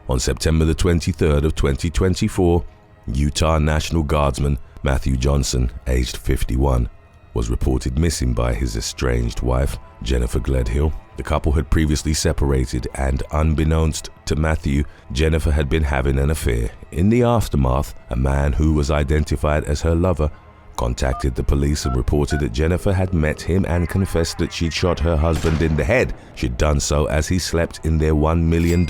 On September the 23rd of 2024, Utah National Guardsman Matthew Johnson, aged 51, was reported missing by his estranged wife, Jennifer Gledhill. The couple had previously separated, and unbeknownst to Matthew, Jennifer had been having an affair. In the aftermath, a man who was identified as her lover contacted the police and reported that Jennifer had met him and confessed that she'd shot her husband in the head. She'd done so as he slept in their $1 million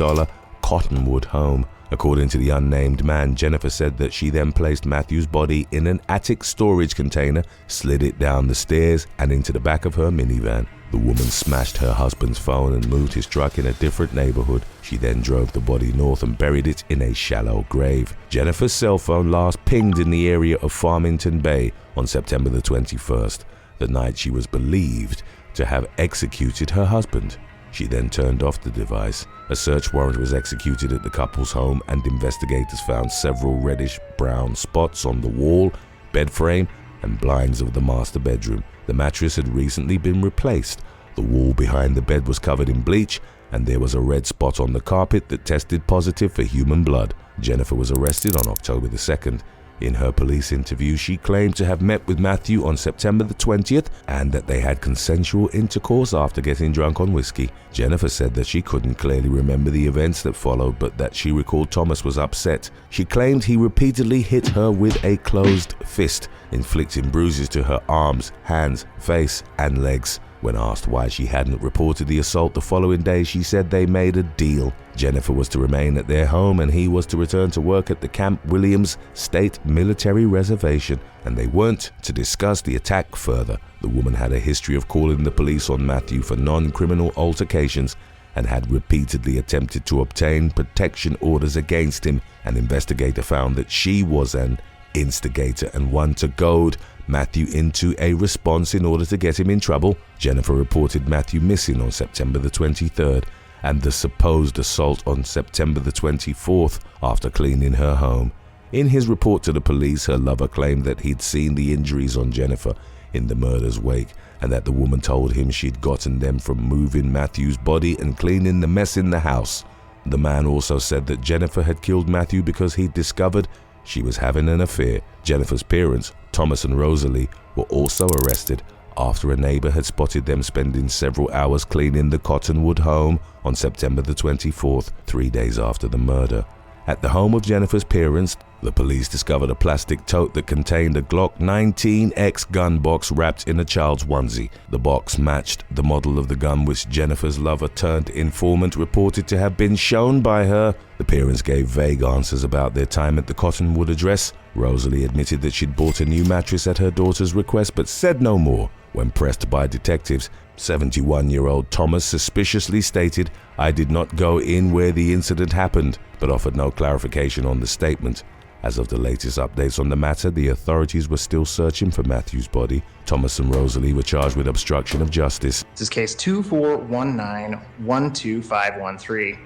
Cottonwood home. According to the unnamed man, Jennifer said that she then placed Matthew's body in an attic storage container, slid it down the stairs and into the back of her minivan. The woman smashed her husband's phone and moved his truck in a different neighborhood. She then drove the body north and buried it in a shallow grave. Jennifer's cell phone last pinged in the area of Farmington Bay on September the 21st, the night she was believed to have executed her husband. She then turned off the device. A search warrant was executed at the couple's home, and investigators found several reddish-brown spots on the wall, bed frame, and blinds of the master bedroom. The mattress had recently been replaced. The wall behind the bed was covered in bleach, and there was a red spot on the carpet that tested positive for human blood. Jennifer was arrested on October the 2nd. In her police interview, she claimed to have met with Matthew on September the 20th and that they had consensual intercourse after getting drunk on whiskey. Jennifer said that she couldn't clearly remember the events that followed, but that she recalled Thomas was upset. She claimed he repeatedly hit her with a closed fist, inflicting bruises to her arms, hands, face, and legs. When asked why she hadn't reported the assault the following day, she said they made a deal. Jennifer was to remain at their home and he was to return to work at the Camp Williams State Military Reservation, and they weren't to discuss the attack further. The woman had a history of calling the police on Matthew for non-criminal altercations and had repeatedly attempted to obtain protection orders against him. An investigator found that she was an instigator and one to goad Matthew into a response in order to get him in trouble. Jennifer reported Matthew missing on September the 23rd and the supposed assault on September the 24th after cleaning her home. In his report to the police, her lover claimed that he'd seen the injuries on Jennifer in the murder's wake and that the woman told him she'd gotten them from moving Matthew's body and cleaning the mess in the house. The man also said that Jennifer had killed Matthew because he'd discovered she was having an affair. Jennifer's parents, Thomas and Rosalie, were also arrested after a neighbor had spotted them spending several hours cleaning the Cottonwood home on September the 24th, 3 days after the murder. At the home of Jennifer's parents, the police discovered a plastic tote that contained a Glock 19X gun box wrapped in a child's onesie. The box matched the model of the gun which Jennifer's lover turned informant reported to have been shown by her. The parents gave vague answers about their time at the Cottonwood address. Rosalie admitted that she'd bought a new mattress at her daughter's request but said no more. When pressed by detectives, 71-year-old Thomas suspiciously stated, "I did not go in where the incident happened," but offered no clarification on the statement. As of the latest updates on the matter, the authorities were still searching for Matthew's body. Thomas and Rosalie were charged with obstruction of justice. This is case 241912513.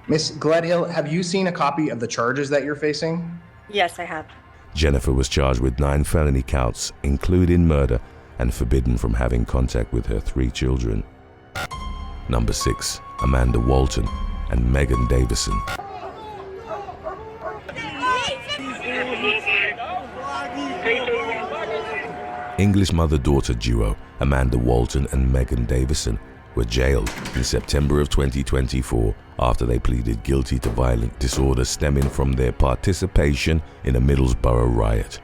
Miss Gledhill, have you seen a copy of the charges that you're facing? Yes, I have. Jennifer was charged with 9 felony counts, including murder, and forbidden from having contact with her 3 children. Number 6. Amanda Walton and Megan Davison. English mother-daughter duo Amanda Walton and Megan Davison were jailed in September of 2024 after they pleaded guilty to violent disorder stemming from their participation in a Middlesbrough riot.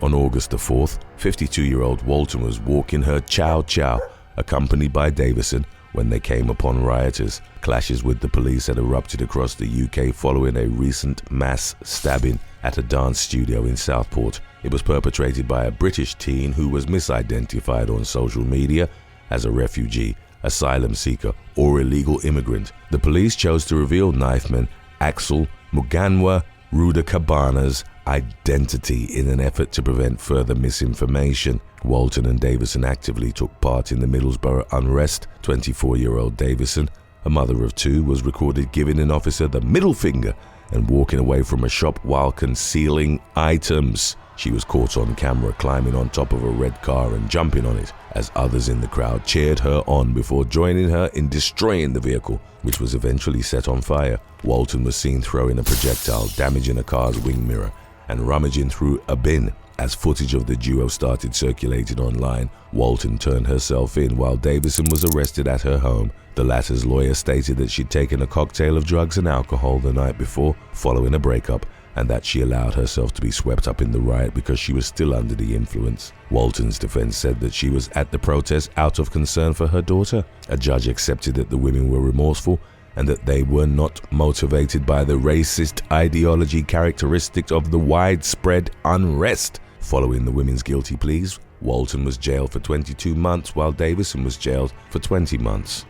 On August the 4th, 52-year-old Walton was walking her chow chow, accompanied by Davison, when they came upon rioters. Clashes with the police had erupted across the UK following a recent mass stabbing at a dance studio in Southport. It was perpetrated by a British teen who was misidentified on social media as a refugee, asylum seeker, or illegal immigrant. The police chose to reveal knifeman Axel Muganwa Rudakabana's identity in an effort to prevent further misinformation. Walton and Davison actively took part in the Middlesbrough unrest. 24-year-old Davison, a mother of 2, was recorded giving an officer the middle finger and walking away from a shop while concealing items. She was caught on camera climbing on top of a red car and jumping on it, as others in the crowd cheered her on before joining her in destroying the vehicle, which was eventually set on fire. Walton was seen throwing a projectile, damaging a car's wing mirror, and rummaging through a bin. As footage of the duo started circulating online, Walton turned herself in while Davison was arrested at her home. The latter's lawyer stated that she'd taken a cocktail of drugs and alcohol the night before, following a breakup, and that she allowed herself to be swept up in the riot because she was still under the influence. Walton's defense said that she was at the protest out of concern for her daughter. A judge accepted that the women were remorseful and that they were not motivated by the racist ideology characteristic of the widespread unrest. Following the women's guilty pleas, Walton was jailed for 22 months while Davison was jailed for 20 months.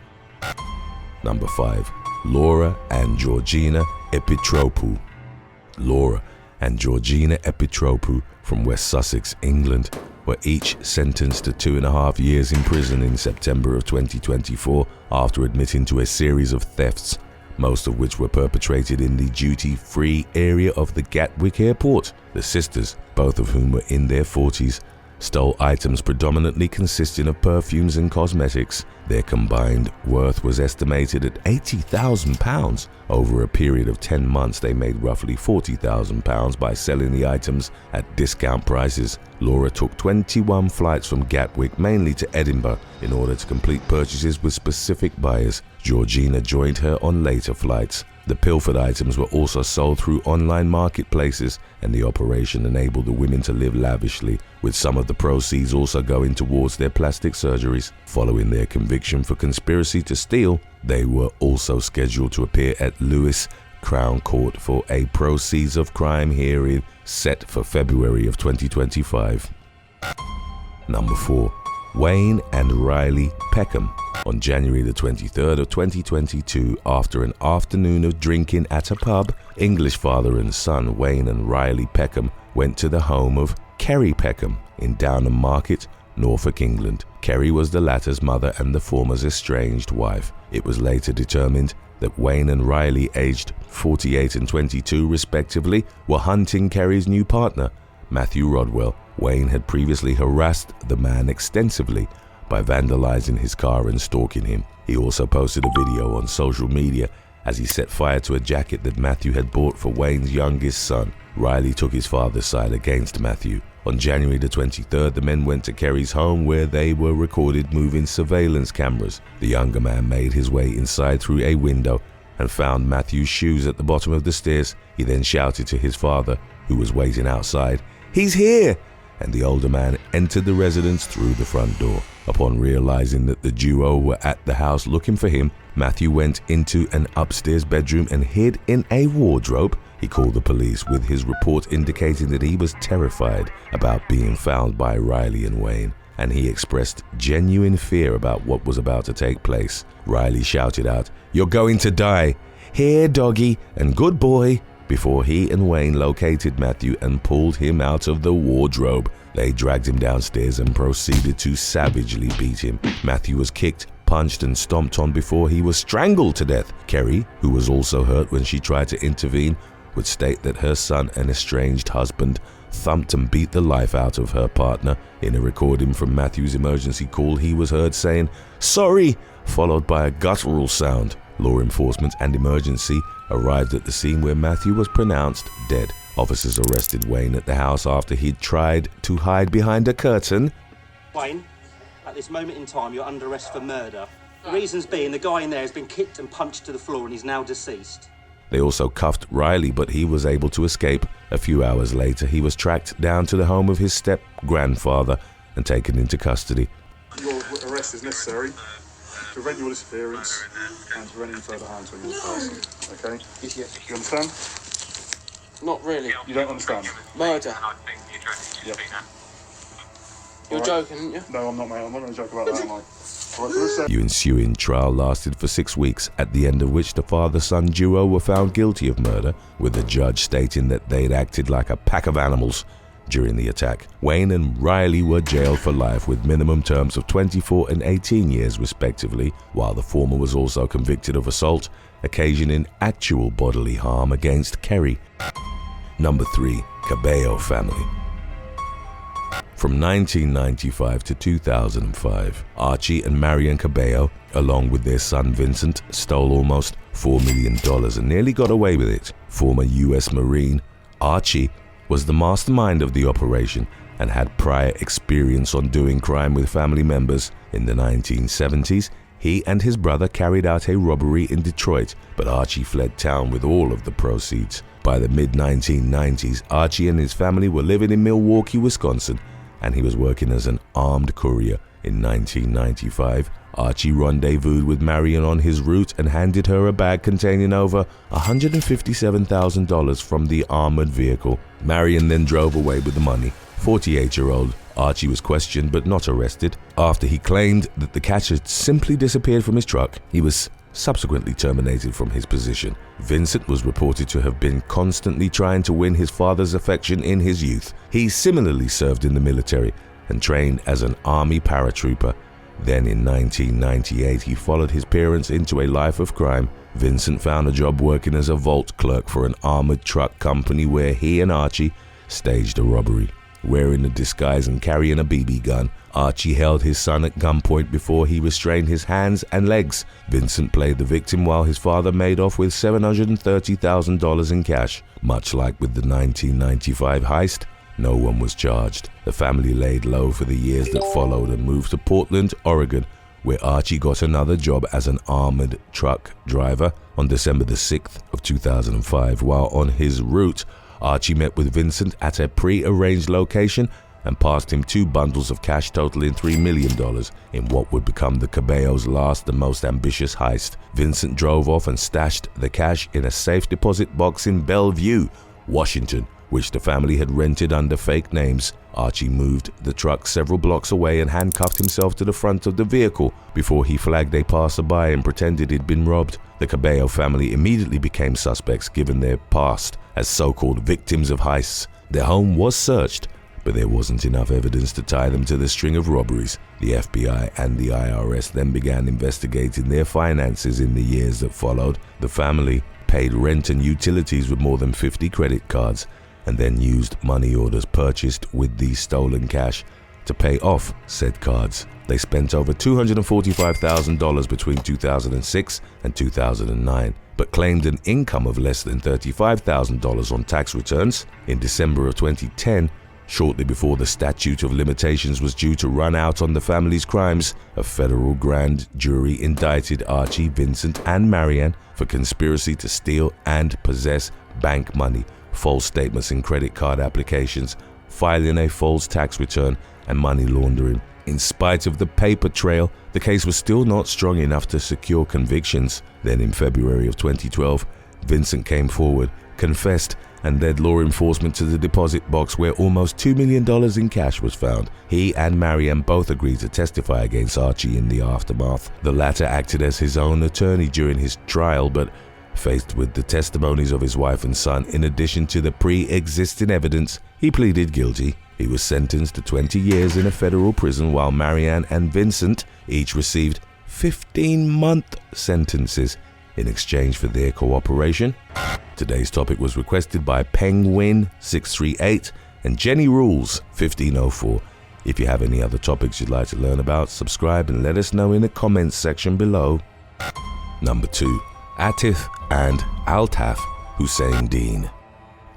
Number 5. Laura and Georgina Epitropou. Laura and Georgina Epitropou from West Sussex, England, were each sentenced to 2.5 years in prison in September of 2024 after admitting to a series of thefts, most of which were perpetrated in the duty-free area of the Gatwick airport. The sisters, both of whom were in their 40s, stole items predominantly consisting of perfumes and cosmetics. Their combined worth was estimated at £80,000. Over a period of 10 months, they made roughly £40,000 by selling the items at discount prices. Laura took 21 flights from Gatwick, mainly to Edinburgh, in order to complete purchases with specific buyers. Georgina joined her on later flights. The pilfered items were also sold through online marketplaces, and the operation enabled the women to live lavishly, with some of the proceeds also going towards their plastic surgeries. Following their conviction for conspiracy to steal, they were also scheduled to appear at Lewes Crown Court for a proceeds of crime hearing set for February of 2025. Number 4. Wayne and Riley Peckham. On January the 23rd of 2022, after an afternoon of drinking at a pub, English father and son Wayne and Riley Peckham went to the home of Kerry Peckham in Downham Market, Norfolk, England. Kerry was the latter's mother and the former's estranged wife. It was later determined that Wayne and Riley, aged 48 and 22 respectively, were hunting Kerry's new partner, Matthew Rodwell. Wayne had previously harassed the man extensively by vandalizing his car and stalking him. He also posted a video on social media as he set fire to a jacket that Matthew had bought for Wayne's youngest son. Riley took his father's side against Matthew. On January the 23rd, the men went to Kerry's home where they were recorded moving surveillance cameras. The younger man made his way inside through a window and found Matthew's shoes at the bottom of the stairs. He then shouted to his father, who was waiting outside, "He's here!" And the older man entered the residence through the front door. Upon realizing that the duo were at the house looking for him, Matthew went into an upstairs bedroom and hid in a wardrobe. He called the police, with his report indicating that he was terrified about being found by Riley and Wayne, and he expressed genuine fear about what was about to take place. Riley shouted out, "You're going to die. Here, doggy, and good boy," before he and Wayne located Matthew and pulled him out of the wardrobe. They dragged him downstairs and proceeded to savagely beat him. Matthew was kicked, punched and stomped on before he was strangled to death. Kerry, who was also hurt when she tried to intervene, would state that her son and estranged husband thumped and beat the life out of her partner. In a recording from Matthew's emergency call, he was heard saying, "Sorry," followed by a guttural sound. Law enforcement and emergency arrived at the scene where Matthew was pronounced dead. Officers arrested Wayne at the house after he'd tried to hide behind a curtain. Wayne, at this moment in time, you're under arrest for murder. The reasons being the guy in there has been kicked and punched to the floor and he's now deceased. They also cuffed Riley, but he was able to escape. A few hours later, he was tracked down to the home of his step-grandfather and taken into custody. Your arrest is necessary to prevent your disappearance and to prevent any further harm to your person. Okay? Yes. You understand? Not really. You don't understand? Murder. Yep. You're joking, aren't you? No, I'm not, mate. I'm not going to joke about that, am I? All right, The ensuing trial lasted for 6 weeks, at the end of which the father-son duo were found guilty of murder, with the judge stating that they'd acted like a pack of animals during the attack. Wayne and Riley were jailed for life with minimum terms of 24 and 18 years respectively, while the former was also convicted of assault, occasioning actual bodily harm against Kerry. Number 3. Cabello family. From 1995 to 2005, Archie and Marian Cabello, along with their son Vincent, stole almost $4 million and nearly got away with it. Former U.S. Marine, Archie was the mastermind of the operation and had prior experience on doing crime with family members. In the 1970s, he and his brother carried out a robbery in Detroit, but Archie fled town with all of the proceeds. By the mid-1990s, Archie and his family were living in Milwaukee, Wisconsin, and he was working as an armed courier. In 1995, Archie rendezvoused with Marian on his route and handed her a bag containing over $157,000 from the armored vehicle. Marian then drove away with the money. 48-year-old Archie was questioned but not arrested. After he claimed that the cash had simply disappeared from his truck, he was subsequently terminated from his position. Vincent was reported to have been constantly trying to win his father's affection in his youth. He similarly served in the military and trained as an army paratrooper. Then in 1998, he followed his parents into a life of crime. Vincent found a job working as a vault clerk for an armored truck company where he and Archie staged a robbery. Wearing a disguise and carrying a BB gun, Archie held his son at gunpoint before he restrained his hands and legs. Vincent played the victim while his father made off with $730,000 in cash. Much like with the 1995 heist, no one was charged. The family laid low for the years that followed and moved to Portland, Oregon, where Archie got another job as an armored truck driver. On December the 6th of 2005, while on his route, Archie met with Vincent at a pre-arranged location and passed him 2 bundles of cash totaling $3 million in what would become the Cabello's last and most ambitious heist. Vincent drove off and stashed the cash in a safe deposit box in Bellevue, Washington, which the family had rented under fake names. Archie moved the truck several blocks away and handcuffed himself to the front of the vehicle before he flagged a passerby and pretended he'd been robbed. The Cabello family immediately became suspects given their past as so-called victims of heists. Their home was searched, but there wasn't enough evidence to tie them to the string of robberies. The FBI and the IRS then began investigating their finances in the years that followed. The family paid rent and utilities with more than 50 credit cards and then used money orders purchased with the stolen cash to pay off said cards. They spent over $245,000 between 2006 and 2009, but claimed an income of less than $35,000 on tax returns. In December of 2010, shortly before the statute of limitations was due to run out on the family's crimes, a federal grand jury indicted Archie, Vincent, and Marian for conspiracy to steal and possess bank money, false statements in credit card applications, filing a false tax return, and money laundering. In spite of the paper trail, the case was still not strong enough to secure convictions. Then in February of 2012, Vincent came forward, confessed, and led law enforcement to the deposit box where almost $2 million in cash was found. He and Marian both agreed to testify against Archie in the aftermath. The latter acted as his own attorney during his trial, but faced with the testimonies of his wife and son in addition to the pre-existing evidence, he pleaded guilty. He was sentenced to 20 years in a federal prison, while Marian and Vincent each received 15-month sentences in exchange for their cooperation. Today's topic was requested by Penguin638 and Jenny Rules 1504. If you have any other topics you'd like to learn about, subscribe and let us know in the comments section below. Number 2. Atif and Altaf Hussein Dean.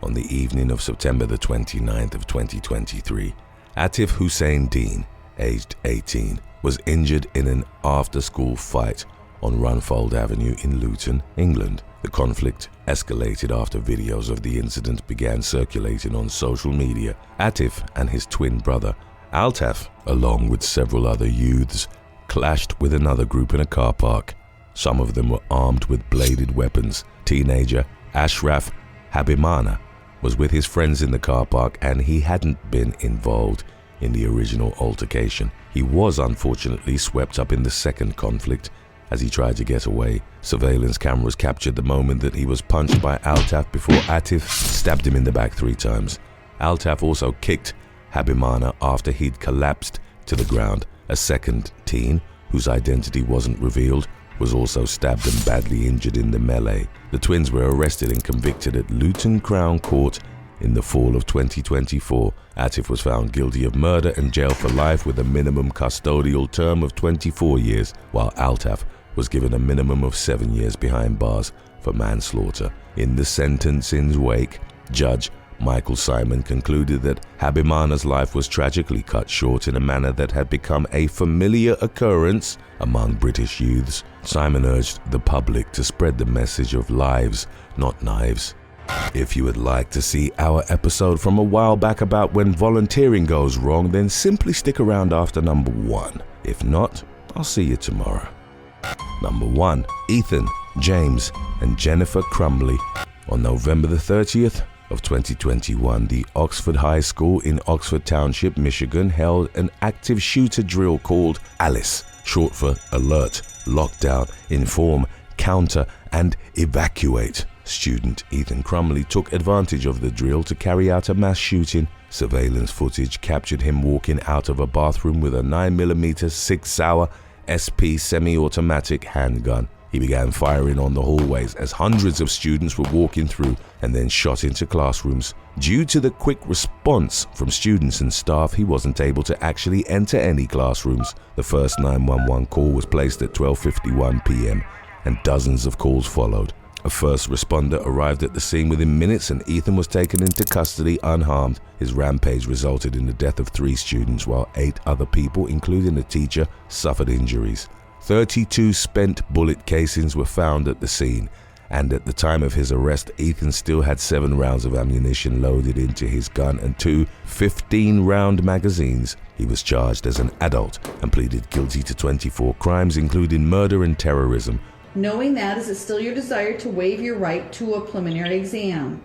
On the evening of September the 29th of 2023, Atif Hussein Dean, aged 18, was injured in an after-school fight on Runfold Avenue in Luton, England. The conflict escalated after videos of the incident began circulating on social media. Atif and his twin brother, Altaf, along with several other youths, clashed with another group in a car park. Some of them were armed with bladed weapons. Teenager Ashraf Habimana was with his friends in the car park and he hadn't been involved in the original altercation. He was unfortunately swept up in the second conflict as he tried to get away. Surveillance cameras captured the moment that he was punched by Altaf before Atif stabbed him in the back 3 times. Altaf also kicked Habimana after he'd collapsed to the ground. A second teen, whose identity wasn't revealed, was also stabbed and badly injured in the melee. The twins were arrested and convicted at Luton Crown Court In the fall of 2024, Atif was found guilty of murder and jailed for life with a minimum custodial term of 24 years, while Altaf was given a minimum of 7 years behind bars for manslaughter. In the sentencing's wake, Judge Michael Simon concluded that Habimana's life was tragically cut short in a manner that had become a familiar occurrence among British youths. Simon urged the public to spread the message of lives, not knives. If you would like to see our episode from a while back about when volunteering goes wrong, then simply stick around after number 1. If not, I'll see you tomorrow. Number 1. Ethan, James, and Jennifer Crumbley. On November the 30th of 2021, the Oxford High School in Oxford Township, Michigan held an active shooter drill called ALICE, short for Alert, Lockdown, Inform, Counter, and Evacuate. Student Ethan Crumbley took advantage of the drill to carry out a mass shooting. Surveillance footage captured him walking out of a bathroom with a 9mm 6-hour SP semi-automatic handgun. He began firing on the hallways as hundreds of students were walking through and then shot into classrooms. Due to the quick response from students and staff, he wasn't able to actually enter any classrooms. The first 911 call was placed at 12:51 p.m. and dozens of calls followed. A first responder arrived at the scene within minutes and Ethan was taken into custody unharmed. His rampage resulted in the death of 3 students while 8 other people, including a teacher, suffered injuries. 32 spent bullet casings were found at the scene, and at the time of his arrest, Ethan still had 7 rounds of ammunition loaded into his gun and 2 15-round magazines. He was charged as an adult and pleaded guilty to 24 crimes, including murder and terrorism. Knowing that, is it still your desire to waive your right to a preliminary exam?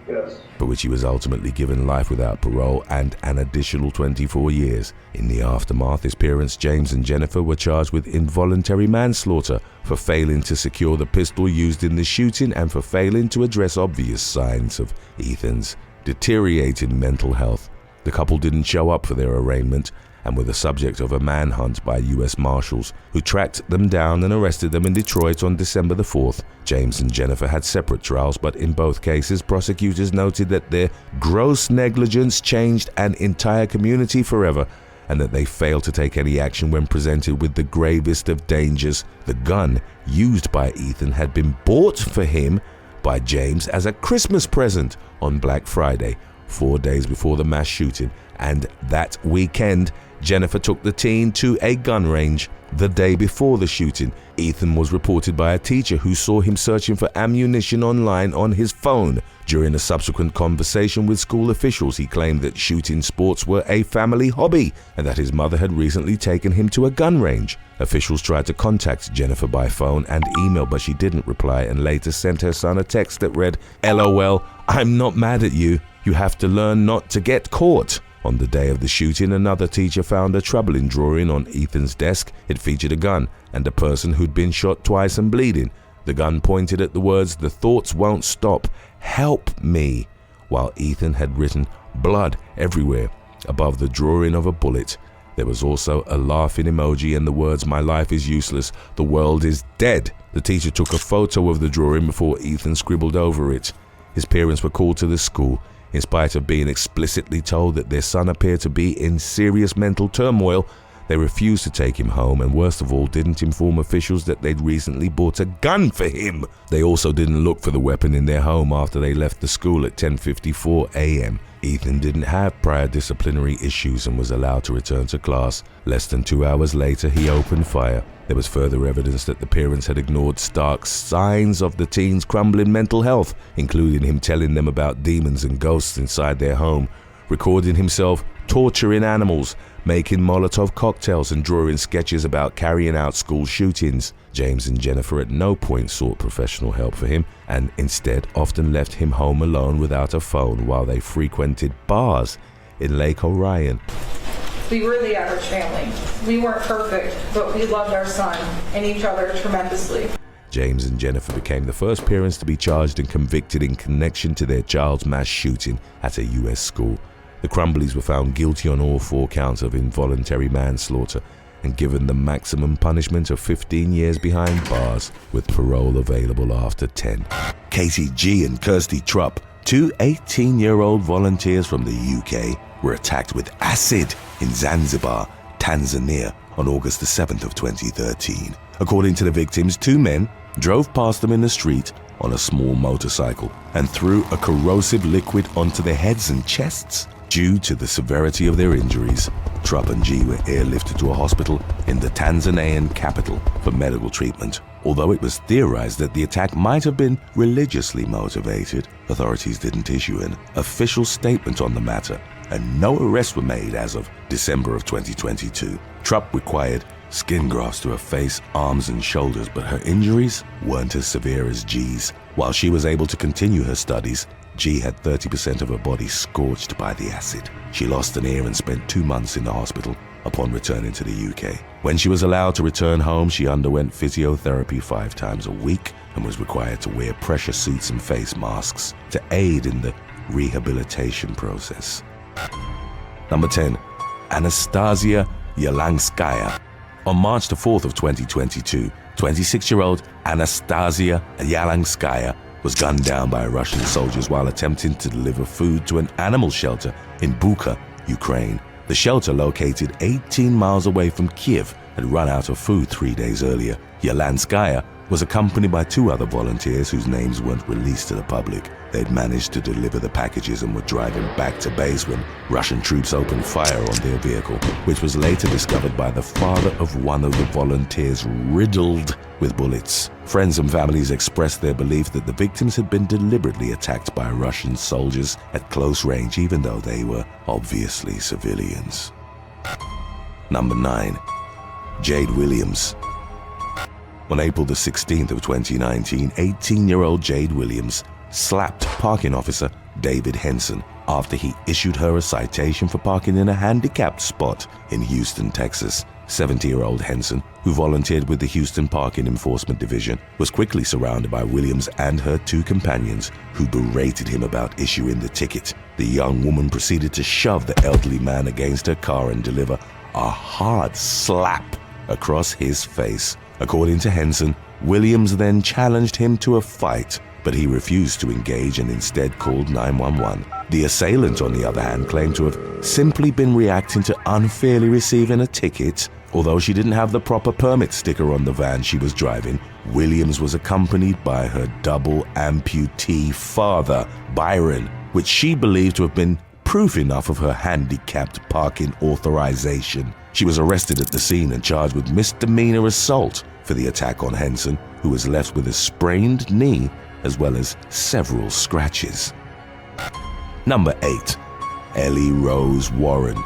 Yes. For which he was ultimately given life without parole and an additional 24 years. In the aftermath, his parents James and Jennifer were charged with involuntary manslaughter for failing to secure the pistol used in the shooting and for failing to address obvious signs of Ethan's deteriorating mental health. The couple didn't show up for their arraignment and were the subject of a manhunt by U.S. Marshals, who tracked them down and arrested them in Detroit on December the 4th. James and Jennifer had separate trials, but in both cases, prosecutors noted that their gross negligence changed an entire community forever, and that they failed to take any action when presented with the gravest of dangers. The gun used by Ethan had been bought for him by James as a Christmas present on Black Friday, 4 days before the mass shooting, and that weekend, Jennifer took the teen to a gun range. The day before the shooting, Ethan was reported by a teacher who saw him searching for ammunition online on his phone. During a subsequent conversation with school officials, he claimed that shooting sports were a family hobby and that his mother had recently taken him to a gun range. Officials tried to contact Jennifer by phone and email, but she didn't reply and later sent her son a text that read, "LOL, I'm not mad at you. You have to learn not to get caught." On the day of the shooting, another teacher found a troubling drawing on Ethan's desk. It featured a gun and a person who'd been shot twice and bleeding. The gun pointed at the words, "The thoughts won't stop. Help me," while Ethan had written "blood everywhere" above the drawing of a bullet. There was also a laughing emoji and the words, "My life is useless. The world is dead." The teacher took a photo of the drawing before Ethan scribbled over it. His parents were called to the school. In spite of being explicitly told that their son appeared to be in serious mental turmoil, they refused to take him home and worst of all didn't inform officials that they'd recently bought a gun for him. They also didn't look for the weapon in their home after they left the school at 10:54 a.m. Ethan didn't have prior disciplinary issues and was allowed to return to class. Less than 2 hours later, he opened fire. There was further evidence that the parents had ignored stark signs of the teen's crumbling mental health, including him telling them about demons and ghosts inside their home, recording himself torturing animals, making Molotov cocktails and drawing sketches about carrying out school shootings. James and Jennifer at no point sought professional help for him and instead often left him home alone without a phone while they frequented bars in Lake Orion. We were the average family. We weren't perfect, but we loved our son and each other tremendously. James and Jennifer became the first parents to be charged and convicted in connection to their child's mass shooting at a U.S. school. The Crumbleys were found guilty on all 4 counts of involuntary manslaughter and given the maximum punishment of 15 years behind bars, with parole available after 10. Katie G and Kirsty Trupp two 18-year-old volunteers from the UK were attacked with acid in Zanzibar, Tanzania on August the 7th of 2013. According to the victims, two men drove past them in the street on a small motorcycle and threw a corrosive liquid onto their heads and chests. Due to the severity of their injuries, Trupp and G were airlifted to a hospital in the Tanzanian capital for medical treatment. Although it was theorized that the attack might have been religiously motivated, authorities didn't issue an official statement on the matter, and no arrests were made as of December of 2022. Trupp required skin grafts to her face, arms, and shoulders, but her injuries weren't as severe as G's. While she was able to continue her studies, G had 30% of her body scorched by the acid. She lost an ear and spent 2 months in the hospital upon returning to the UK. When she was allowed to return home, she underwent physiotherapy 5 times a week and was required to wear pressure suits and face masks to aid in the rehabilitation process. Number 10. Anastasia Yalangskaya. On March the 4th of 2022, 26-year-old Anastasia Yalangskaya was gunned down by Russian soldiers while attempting to deliver food to an animal shelter in Bucha, Ukraine. The shelter, located 18 miles away from Kiev, had run out of food 3 days earlier. Yalanskaya was accompanied by 2 other volunteers whose names weren't released to the public. They'd managed to deliver the packages and were driving back to base when Russian troops opened fire on their vehicle, which was later discovered by the father of one of the volunteers riddled with bullets. Friends and families expressed their belief that the victims had been deliberately attacked by Russian soldiers at close range, even though they were obviously civilians. Number 9. Jade Williams. On April the 16th of 2019, 18-year-old Jade Williams slapped parking officer David Henson after he issued her a citation for parking in a handicapped spot in Houston, Texas. 70-year-old Henson, who volunteered with the Houston Parking Enforcement Division, was quickly surrounded by Williams and her 2 companions, who berated him about issuing the ticket. The young woman proceeded to shove the elderly man against her car and deliver a hard slap across his face. According to Henson, Williams then challenged him to a fight, but he refused to engage and instead called 911. The assailant, on the other hand, claimed to have simply been reacting to unfairly receiving a ticket. Although she didn't have the proper permit sticker on the van she was driving, Williams was accompanied by her double amputee father, Byron, which she believed to have been proof enough of her handicapped parking authorization. She was arrested at the scene and charged with misdemeanor assault for the attack on Henson, who was left with a sprained knee as well as several scratches. Number 8. Ellie Rose Warren.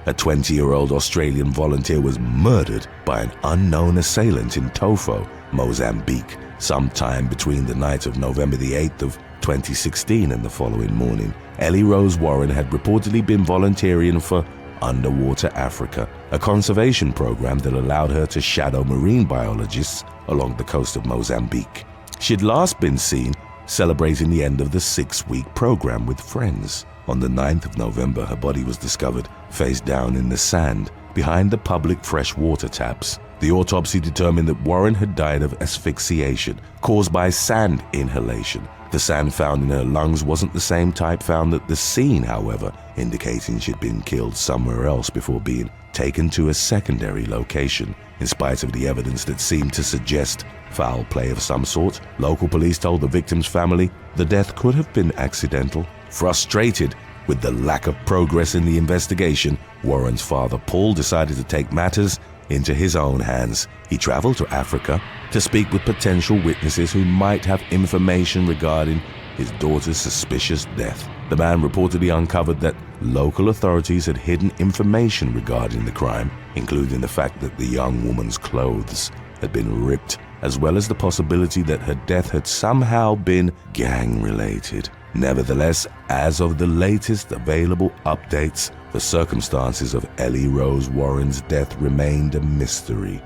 A 20-year-old Australian volunteer was murdered by an unknown assailant in Tofo, Mozambique, sometime between the night of November the 8th of 2016 and the following morning. Ellie Rose Warren had reportedly been volunteering for Underwater Africa, a conservation program that allowed her to shadow marine biologists along the coast of Mozambique. She had last been seen celebrating the end of the 6-week program with friends. On the 9th of November, her body was discovered face down in the sand behind the public fresh water taps. The autopsy determined that Warren had died of asphyxiation caused by sand inhalation. The sand found in her lungs wasn't the same type found at the scene, however, indicating she'd been killed somewhere else before being taken to a secondary location. In spite of the evidence that seemed to suggest foul play of some sort, local police told the victim's family the death could have been accidental. Frustrated with the lack of progress in the investigation, Warren's father, Paul, decided to take matters into his own hands. He traveled to Africa to speak with potential witnesses who might have information regarding his daughter's suspicious death. The man reportedly uncovered that local authorities had hidden information regarding the crime, including the fact that the young woman's clothes had been ripped, as well as the possibility that her death had somehow been gang-related. Nevertheless, as of the latest available updates, the circumstances of Ellie Rose Warren's death remained a mystery.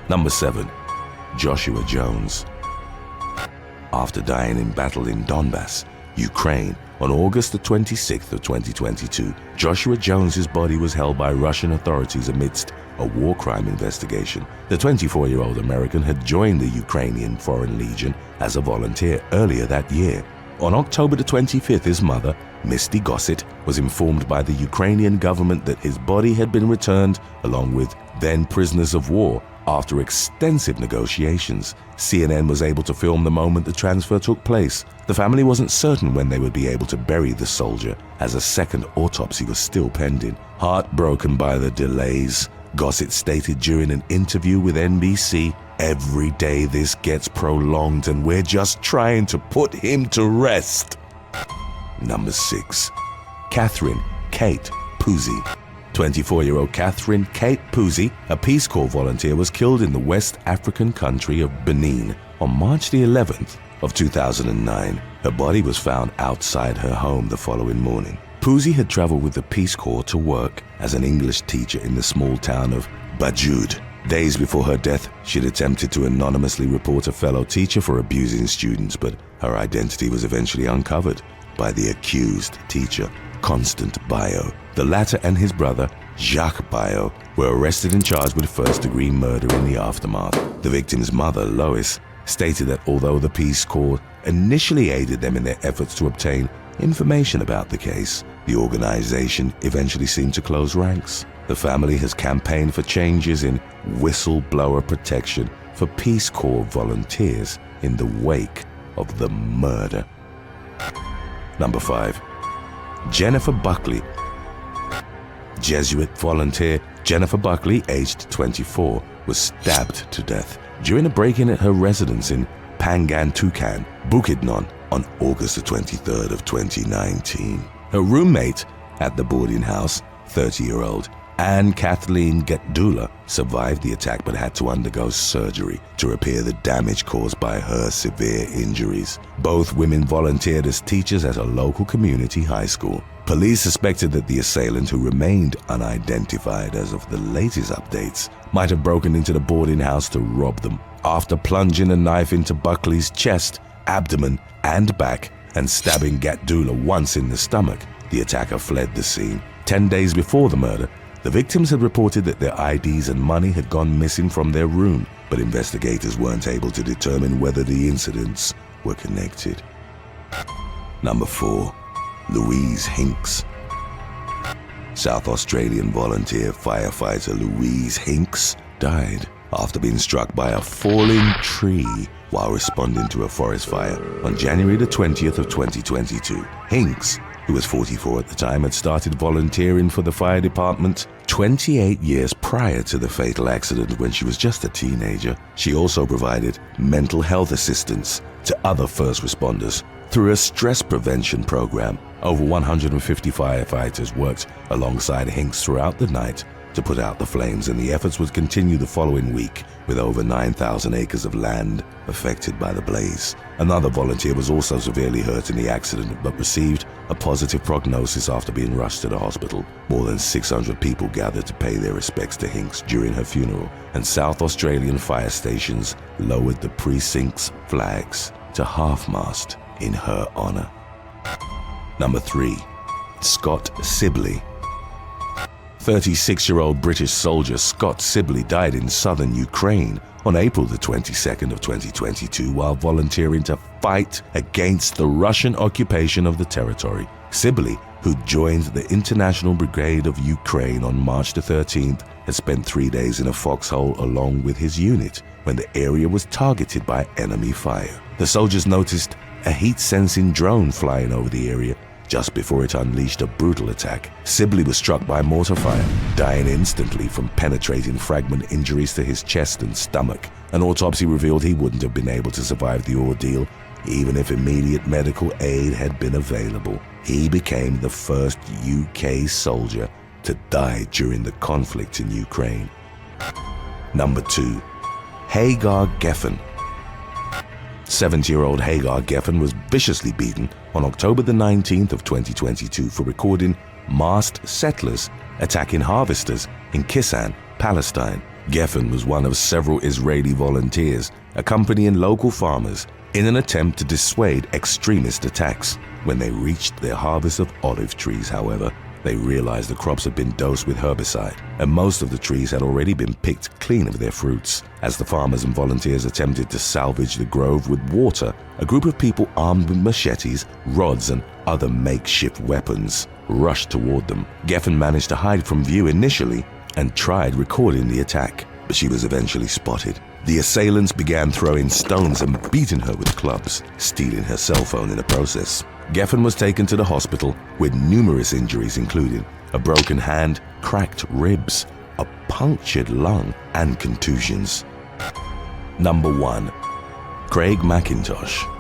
Number 7. Joshua Jones. After dying in battle in Donbass, Ukraine, on August the 26th of 2022, Joshua Jones's body was held by Russian authorities amidst a war crime investigation. The 24-year-old American had joined the Ukrainian Foreign Legion as a volunteer earlier that year. On October the 25th, his mother, Misty Gossett, was informed by the Ukrainian government that his body had been returned along with then prisoners of war. After extensive negotiations, CNN was able to film the moment the transfer took place. The family wasn't certain when they would be able to bury the soldier, as a second autopsy was still pending. Heartbroken by the delays, Gossett stated during an interview with NBC, "Every day this gets prolonged and we're just trying to put him to rest." Number 6. Catherine Kate Pusey. 24-year-old Catherine Kate Pusey, a Peace Corps volunteer, was killed in the West African country of Benin on March the 11th of 2009. Her body was found outside her home the following morning. Pusey had traveled with the Peace Corps to work as an English teacher in the small town of Bajud. Days before her death, she'd attempted to anonymously report a fellow teacher for abusing students, but her identity was eventually uncovered by the accused teacher, Constant Bio. The latter and his brother, Jacques Bio, were arrested and charged with first-degree murder in the aftermath. The victim's mother, Lois, stated that although the Peace Corps initially aided them in their efforts to obtain information about the case, the organization eventually seemed to close ranks. The family has campaigned for changes in whistleblower protection for Peace Corps volunteers in the wake of the murder. Number 5. Jennifer Buckley. Jesuit volunteer Jennifer Buckley, aged 24, was stabbed to death during a break-in at her residence in Pangantucan, Bukidnon, on August the 23rd of 2019. Her roommate at the boarding house, 30-year-old Anne Kathleen Getdula, survived the attack but had to undergo surgery to repair the damage caused by her severe injuries. Both women volunteered as teachers at a local community high school. Police suspected that the assailant, who remained unidentified as of the latest updates, might have broken into the boarding house to rob them. After plunging a knife into Buckley's chest, abdomen, and back, and stabbing Getdula once in the stomach, the attacker fled the scene. 10 days before the murder, the victims had reported that their IDs and money had gone missing from their room, but investigators weren't able to determine whether the incidents were connected. Number 4. Louise Hinks. South Australian volunteer firefighter Louise Hinks died after being struck by a falling tree while responding to a forest fire on January the 20th of 2022. Hinks, who was 44 at the time, had started volunteering for the fire department 28 years prior to the fatal accident when she was just a teenager. She also provided mental health assistance to other first responders through a stress prevention program. Over 150 firefighters worked alongside Hinks throughout the night to put out the flames, and the efforts would continue the following week with over 9,000 acres of land affected by the blaze. Another volunteer was also severely hurt in the accident but received a positive prognosis after being rushed to the hospital. More than 600 people gathered to pay their respects to Hinks during her funeral, and South Australian fire stations lowered the precinct's flags to half-mast in her honor. Number 3. Scott Sibley. 36-year-old British soldier Scott Sibley died in southern Ukraine on April the 22nd of 2022 while volunteering to fight against the Russian occupation of the territory. Sibley, who joined the International Brigade of Ukraine on March the 13th, had spent 3 days in a foxhole along with his unit when the area was targeted by enemy fire. The soldiers noticed a heat-sensing drone flying over the area just before it unleashed a brutal attack. Sibley was struck by mortar fire, dying instantly from penetrating fragment injuries to his chest and stomach. An autopsy revealed he wouldn't have been able to survive the ordeal, even if immediate medical aid had been available. He became the first UK soldier to die during the conflict in Ukraine. Number 2. Hagar Geffen. 70-year-old Hagar Geffen was viciously beaten on October the 19th of 2022 for recording masked settlers attacking harvesters in Kisan, Palestine. Geffen was one of several Israeli volunteers accompanying local farmers in an attempt to dissuade extremist attacks. When they reached their harvest of olive trees, however, They realized the crops had been dosed with herbicide, and most of the trees had already been picked clean of their fruits. As the farmers and volunteers attempted to salvage the grove with water, a group of people armed with machetes, rods, and other makeshift weapons rushed toward them. Geffen managed to hide from view initially and tried recording the attack, but she was eventually spotted. The assailants began throwing stones and beating her with clubs, stealing her cell phone in the process. Geffen was taken to the hospital with numerous injuries, including a broken hand, cracked ribs, a punctured lung, and contusions. Number 1. Craig McIntosh.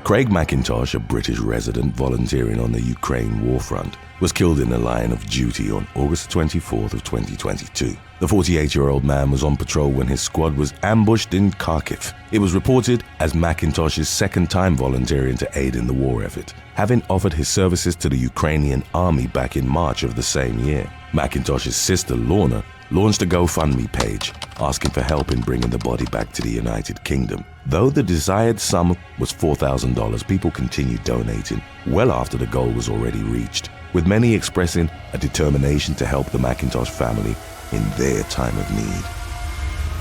Craig McIntosh, a British resident volunteering on the Ukraine war front, was killed in the line of duty on August 24th of 2022. The 48-year-old man was on patrol when his squad was ambushed in Kharkiv. It was reported as McIntosh's second time volunteering to aid in the war effort, having offered his services to the Ukrainian army back in March of the same year. McIntosh's sister Lorna launched a GoFundMe page asking for help in bringing the body back to the United Kingdom. Though the desired sum was $4,000, people continued donating well after the goal was already reached, with many expressing a determination to help the McIntosh family in their time of need.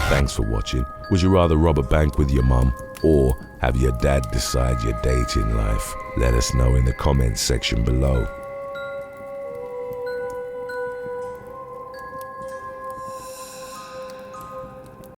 Thanks for watching. Would you rather rob a bank with your mum or have your dad decide your dating life? Let us know in the comments section below.